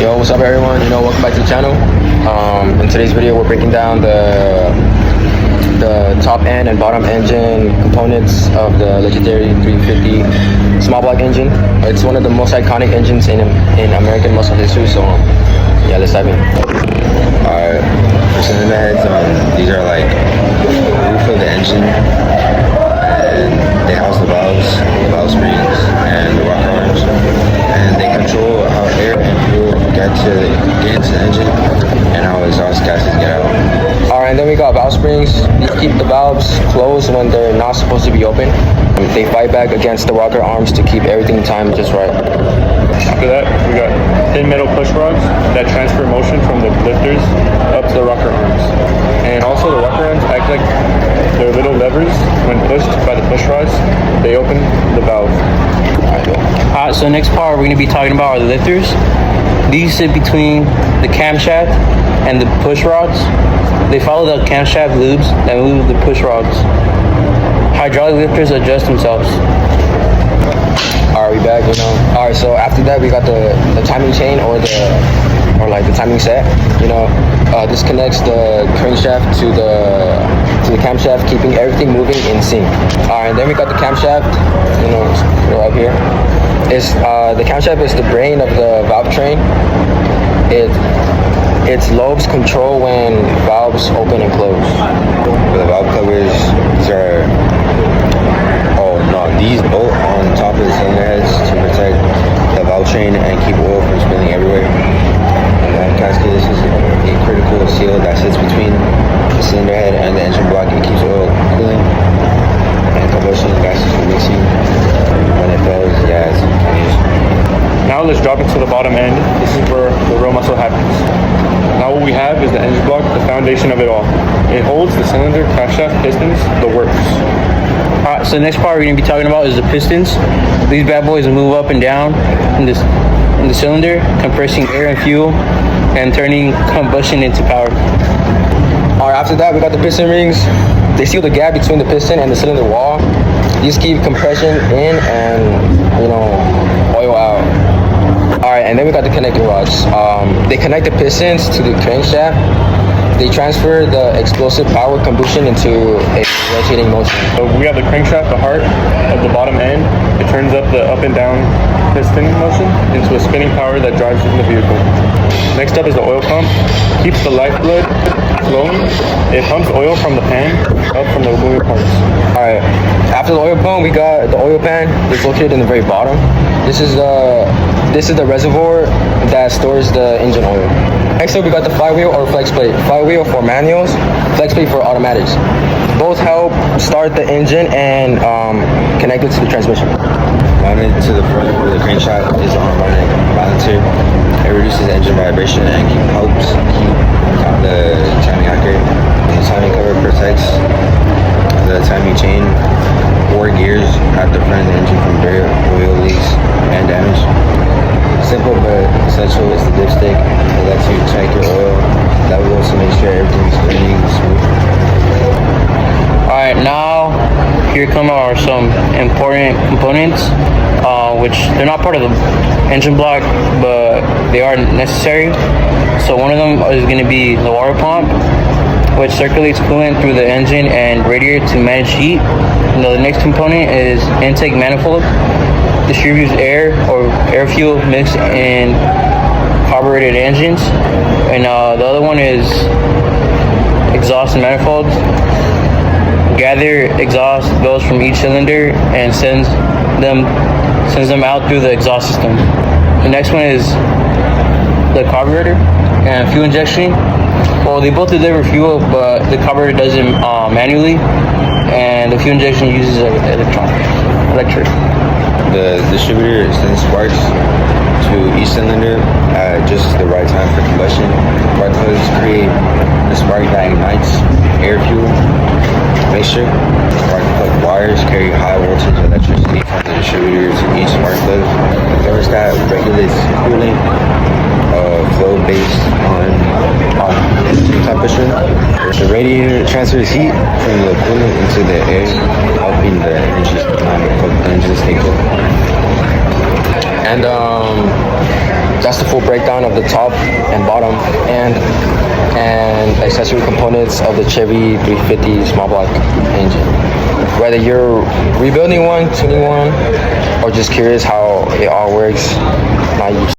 Yo, what's up everyone? Welcome back to the channel. In today's video, we're breaking down the top end and bottom engine components of the legendary 350 small block engine. It's one of the most iconic engines in American muscle history. So yeah, let's dive in. Alright, for cylinder heads, these are like the roof of the engine, and they house the valve springs, and the rocker arms, and they control how air and fuel get into the engine and how exhaust gases get out. Alright, and then we got valve springs. These keep the valves closed when they're not supposed to be open. They fight back against the rocker arms to keep everything timed just right. After that, we got thin metal push rods that transfer motion from the lifters up to the rocker arms. And also the rocker arms act like they're little levers. When pushed by the push rods, they open the valve. So next part we're going to be talking about are the lifters. These sit between the camshaft and the push rods. They follow the camshaft loops that move the push rods. Hydraulic lifters adjust themselves. Alright, we back, Alright, so after that we got the timing chain or the timing set. This connects the crankshaft to the camshaft, keeping everything moving in sync. Alright, and then we got the camshaft, right here. The camshaft is the brain of the valve train. Its lobes control when valves open and close. For the valve covers, these bolt on top of the cylinder heads to protect the valve train and keep oil from spilling everywhere. The valve gasket, this is a critical seal that sits between the cylinder head and the engine block. It keeps oil cooling and combustion gases from mixing. When it fails, it's finished. Now let's drop it to the bottom end. This is where the real muscle happens. Now what we have is the engine block, the foundation of it all. It holds the cylinder, camshaft, pistons, the works. So the next part we're going to be talking about is the pistons. These bad boys move up and down in the cylinder, compressing air and fuel and turning combustion into power. Alright, after that we got the piston rings. They seal the gap between the piston and the cylinder wall. These keep compression in and oil out. Alright, and then we got the connecting rods. They connect the pistons to the crankshaft. They transfer the explosive power combustion into a rotating motion. So we have the crankshaft, the heart of the bottom end. It turns up the up and down piston motion into a spinning power that drives the vehicle. Next up is the oil pump. Keeps the lifeblood flowing. It pumps oil from the pan up from the moving parts. Alright, after the oil pump, we got the oil pan. It's located in the very bottom. This is the reservoir that stores the engine oil. Next up, we got the flywheel or flex plate. Flywheel for manuals, flex plate for automatics. Both help start the engine and connect it to the transmission. Mounted to the front where the crankshaft is on harmonic balancer. It reduces engine vibration and helps keep the timing accurate. The timing cover protects the timing chain. 4 gears at the front of the engine from dirt, oil leaks, and damage. Simple but essential is the dipstick. It lets you check your oil levels to make sure everything's running smooth. Alright, now here come some important components, which they're not part of the engine block, but they are necessary. So one of them is going to be the water pump, which circulates coolant through the engine and radiator to manage heat. The next component is intake manifold. Distributes air or air fuel mixed in carbureted engines. And the other one is exhaust manifold. Gather exhaust goes from each cylinder and sends them out through the exhaust system. The next one is the carburetor and fuel injection. Well, they both deliver fuel, but the carburetor does it manually, and the fuel injection uses electric. The distributor sends sparks to each cylinder at just the right time for combustion. Spark plugs create the spark that ignites air fuel mixture. Spark plug wires carry high voltage electricity from the distributor to each spark plug. The thermostat regulates cooling flow based on engine temperature. The radiator transfers heat from the coolant into the air, helping the engine stay cool. And that's the full breakdown of the top and bottom and accessory components of the Chevy 350 small block engine. Whether you're rebuilding one, tuning one, or just curious how it all works, now you